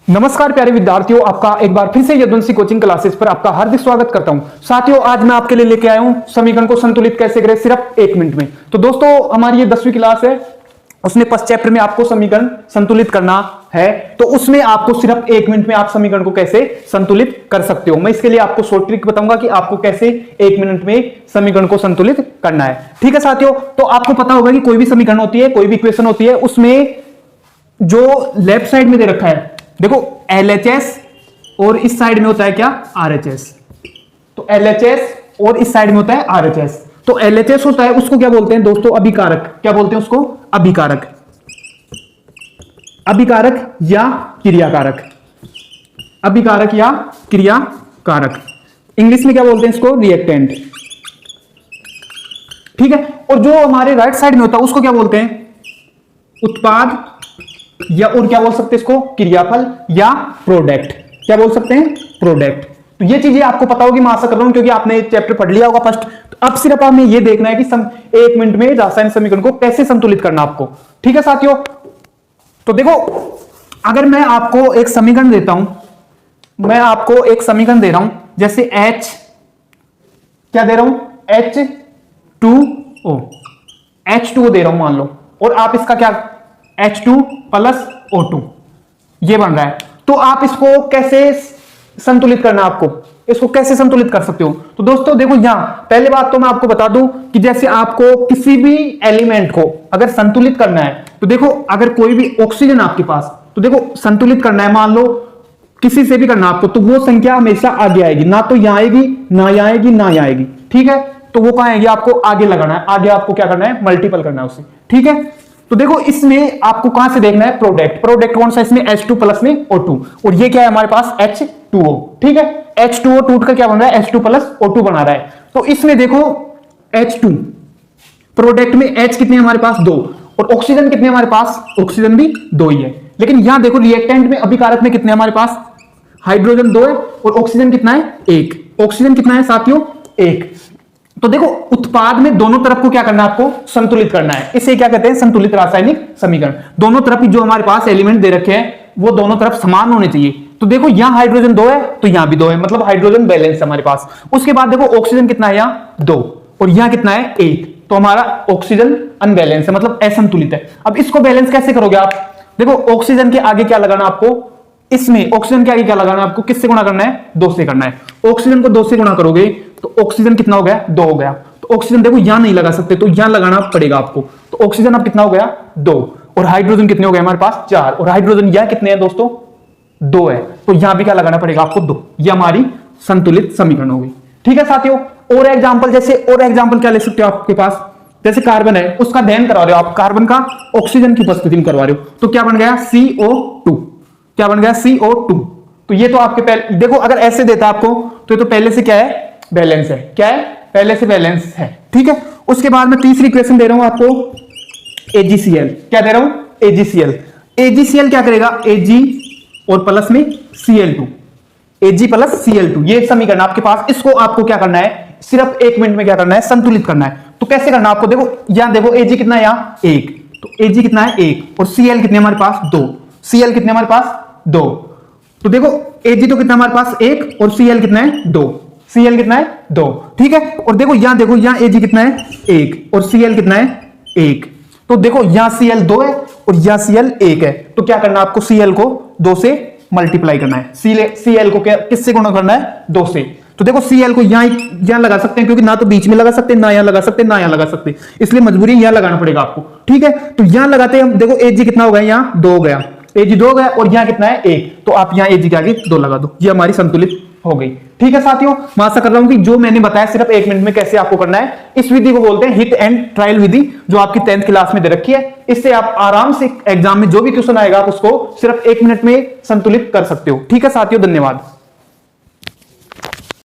नमस्कार प्यारे विद्यार्थियों, आपका एक बार फिर से यदुवंशी कोचिंग क्लासेस पर आपका हार्दिक स्वागत करता हूं। साथियों, आज मैं आपके लिए लेके आया हूं समीकरण को संतुलित कैसे करें सिर्फ 1 मिनट में। तो दोस्तों, हमारी ये 10वीं क्लास है, उसमें फर्स्ट चैप्टर में आपको समीकरण संतुलित करना है। तो उसमें आपको सिर्फ 1 मिनट में आप समीकरण को कैसे संतुलित कर सकते हो। मैं इसके लिए आपको शॉर्ट ट्रिक बताऊंगा कि आपको कैसे 1 मिनट में समीकरण को संतुलित करना है। ठीक है साथियों, तो आपको पता होगा कि कोई भी समीकरण होती है, कोई भी इक्वेशन होती है, उसमें जो लेफ्ट साइड में दे रखा है, देखो LHS और इस साइड में होता है क्या, RHS। तो LHS और इस साइड में होता है RHS। तो LHS होता है, उसको क्या बोलते हैं दोस्तों, अभिकारक। क्या बोलते हैं उसको, अभिकारक। अभिकारक या क्रियाकारक, अभिकारक या क्रियाकारक। इंग्लिश में क्या बोलते हैं इसको, रिएक्टेंट। ठीक है। और जो हमारे राइट साइड में होता है उसको क्या बोलते हैं, उत्पाद, या और क्या बोल सकते हैं इसको, क्रियाफल या प्रोडक्ट। क्या बोल सकते हैं, प्रोडक्ट। तो ये चीजें आपको पता होगी, मैं आशा कर रहा हूं, क्योंकि आपने चैप्टर पढ़ लिया होगा फर्स्ट। तो अब सिर्फ हमें ये देखना है कि 1 मिनट में रासायनिक समीकरण को कैसे संतुलित करना आपको। ठीक है साथियों, तो देखो, अगर मैं आपको एक समीकरण देता हूं, मैं आपको एक समीकरण दे रहा हूं, जैसे H, क्या दे रहा हूं, H2O, H2O दे रहा हूं मान लो, और आप इसका क्या, H2 प्लस O2 ये बन रहा है। तो आप इसको कैसे संतुलित करना, आपको इसको कैसे संतुलित कर सकते हो। तो दोस्तों देखो, यहां पहले बात तो मैं आपको बता दूं कि जैसे आपको किसी भी एलिमेंट को अगर संतुलित करना है, तो देखो अगर कोई भी ऑक्सीजन आपके पास, तो देखो संतुलित करना है, मान लो किसी से भी करना आपको, तो वो संख्या हमेशा आगे आएगी, ना तो यहां आएगी, ना यहां आएगी, ना यहां आएगी। ठीक है, तो वो कहां आएगी, आपको आगे लगाना है, आगे आपको क्या करना है, मल्टीपल करना है उसे। ठीक है, तो देखो इसमें आपको कहां से देखना है, प्रोडक्ट। प्रोडक्ट कौन सा, इसमें H2 प्लस में O2, और ये क्या है हमारे पास, H2O। ठीक है, H2O टूट कर क्या बन रहा है, H2 प्लस O2 बना रहा है। तो इसमें देखो H2 प्रोडक्ट में H कितने हमारे पास, 2, और ऑक्सीजन कितने हमारे पास, ऑक्सीजन भी 2 ही है। लेकिन यहां देखो रिएक्टेंट में, अभिकारक में कितने हमारे पास, हाइड्रोजन 2 है और ऑक्सीजन कितना है, 1। ऑक्सीजन कितना है साथियों, 1। तो देखो उत्पाद में दोनों तरफ को क्या करना है, आपको संतुलित करना है। इसे क्या कहते हैं, संतुलित रासायनिक समीकरण। दोनों तरफ जो हमारे पास एलिमेंट दे रखे हैं वो दोनों तरफ समान होने चाहिए। तो देखो यहां हाइड्रोजन 2 है तो यहां भी 2 है, मतलब हाइड्रोजन बैलेंस है हमारे पास। उसके बाद देखो ऑक्सीजन कितना है, यहां 2 और यहां कितना है, 1। तो हमारा ऑक्सीजन अनबैलेंस है, मतलब असंतुलित है। अब इसको बैलेंस कैसे करोगे आप, देखो ऑक्सीजन के आगे क्या लगाना आपको, इसमें ऑक्सीजन के आगे क्या लगाना है आपको, किससे गुणा करना है, 2 से करना है। ऑक्सीजन को 2 से गुणा करोगे तो ऑक्सीजन कितना हो गया, 2 हो गया। तो ऑक्सीजन देखो यहां नहीं लगा सकते, तो यहां लगाना पड़ेगा आपको। तो ऑक्सीजन अब कितना हो गया, 2, और हाइड्रोजन कितने हो गए हमारे पास, 4, और हाइड्रोजन यहां कितने हैं दोस्तों, 2 है। तो यहां भी क्या लगाना पड़ेगा आपको, 2। यह हमारी संतुलित समीकरण होगी। ठीक है साथियों, और एग्जाम्पल, जैसे और एग्जाम्पल क्या ले सकते हो आपके पास, जैसे कार्बन है, उसका दहन करवा रहे हो आप, कार्बन का ऑक्सीजन की उपस्थिति में करवा रहे हो, तो क्या बन गया, CO2। क्या बन गया, CO2। तो ये तो आपके पहले देखो, अगर ऐसे देता आपको तो ये तो पहले से क्या है, बैलेंस है। क्या है, पहले से बैलेंस है। ठीक है, उसके बाद में तीसरी इक्वेशन दे रहा हूं आपको, AgCl। क्या दे रहा हूं, AgCl। AgCl क्या करेगा, Ag और प्लस में Cl2, Ag प्लस Cl2, ये समीकरण आपके पास। इसको आपको क्या करना है, सिर्फ 1 मिनट में क्या करना है, संतुलित करना है। तो कैसे करना आपको, देखो यहां देखो Ag कितना है, यहां 1, तो Ag कितना है, 1, और Cl कितने हमारे पास, 2। Cl कितने हमारे पास, 2। तो देखो Ag तो कितना हमारे पास, 1, और Cl कितना है, 2। Cl कितना है, 2। ठीक है, और देखो यहां Ag कितना है, 1, और Cl कितना है, 1। तो देखो यहां Cl 2 है और यहां Cl 1 है। तो क्या करना है आपको, Cl को 2 से मल्टीप्लाई करना है। Cl को क्या, किससे गुणा करना है, 2 से। तो देखो Cl को यहां लगा सकते हैं, क्योंकि ना तो बीच में लगा सकते, ना यहां लगा सकते, ना यहां लगा सकते, इसलिए मजबूरी यहां लगाना पड़ेगा आपको। ठीक है, तो यहां लगाते हैं हम, देखो Ag कितना हो गया, यहां 2 हो गया, Ag 2 हो गया, और यहां कितना है, 1। तो आप यहां Ag के आगे 2 लगा दो, ये हमारी संतुलित हो गई। ठीक है साथियों, मैं आशा कर रहा हूं कि जो मैंने बताया सिर्फ 1 मिनट में कैसे आपको करना है, इस विधि को बोलते हैं हिट एंड ट्रायल विधि, जो आपकी 10th क्लास में दे रखी है। इससे आप आराम से एग्जाम में जो भी क्वेश्चन आएगा आप उसको सिर्फ 1 मिनट में संतुलित कर सकते हो। ठीक है साथियों, धन्यवाद।